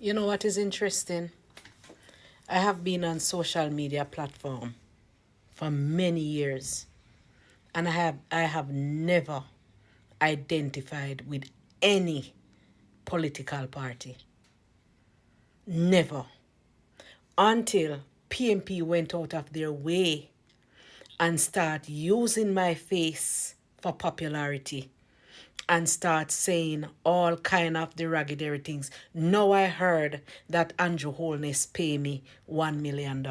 You know what is interesting? I have been on social media platform for many years, and I have never identified with any political party. Never. Until PNP went out of their way and start using my face for popularity and start saying all kind of derogatory things. Now I heard that Andrew Holness pay me $1 million.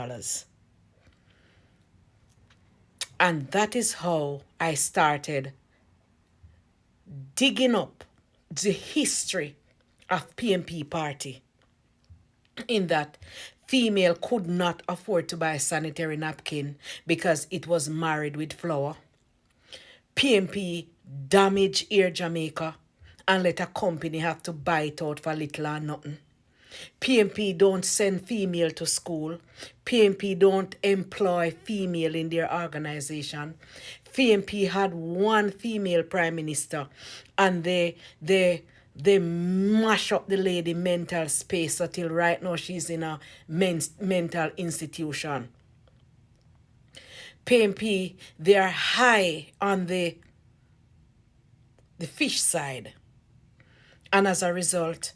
And that is how I started digging up the history of PNP party, in that female could not afford to buy a sanitary napkin because it was married with flour. PNP damage Air Jamaica and let a company have to buy it out for little or nothing. PNP don't send female to school. PNP don't employ female in their organization. PNP had one female prime minister, and they mash up the lady mental space until right now she's in a mental institution. PNP, they are high on the fish side. And as a result,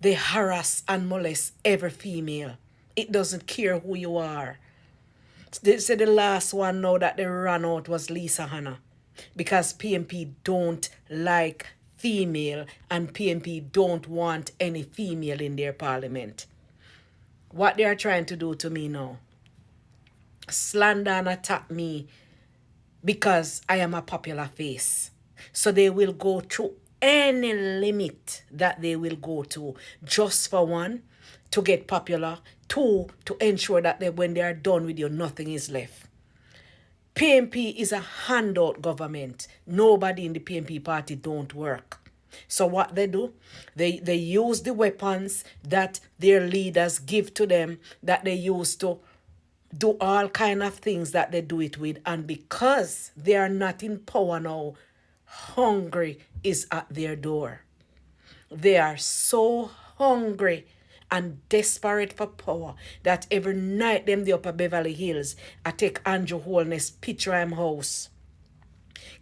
they harass and molest every female. It doesn't care who you are. They said the last one now that they ran out was Lisa Hanna, because PNP don't like female and PNP don't want any female in their parliament. What they are trying to do to me now, slander and attack me because I am a popular face. So they will go through any limit that they will go to, just for one, to get popular, two, to ensure that when they are done with you, nothing is left. PNP is a handout government. Nobody in the PNP party don't work. So what they do, they use the weapons that their leaders give to them, that they use to do all kind of things that they do it with. And because they are not in power now, hungry is at their door. They are so hungry and desperate for power that every night them the upper Beverly Hills, I take Andrew Holness picture of him house,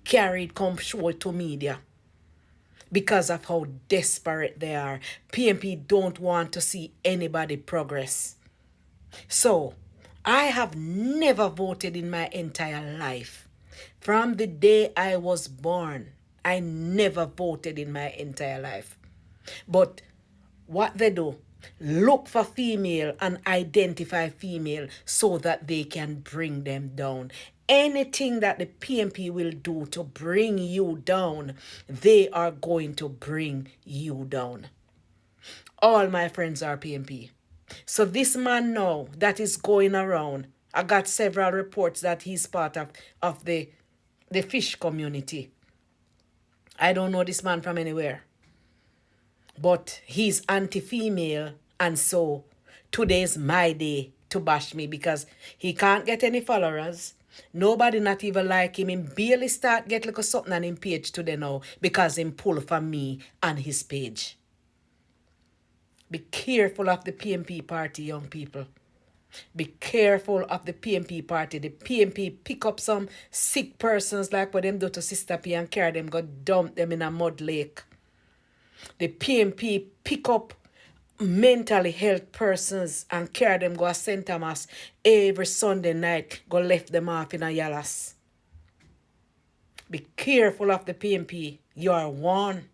carry it, come show it to media, because of how desperate they are. PNP don't want to see anybody progress. So I have never voted in my entire life. From the day I was born, I never voted in my entire life. But what they do, look for female and identify female so that they can bring them down. Anything that the PNP will do to bring you down, they are going to bring you down. All my friends are PNP. So this man now that is going around, I got several reports that he's part of the fish community. I don't know this man from anywhere, but he's anti-female, and so today's my day to bash me because he can't get any followers. Nobody not even like him. Him barely start get like something on him page today now because him pull for me on his page. Be careful of the PNP party, young people. Be careful of the PNP party. The PNP pick up some sick persons like what them do to Sister P and carry them, go dump them in a mud lake. The PNP pick up mentally health persons and carry them go to St. Thomas every Sunday night, go left them off in a yalas. Be careful of the PNP. You are one.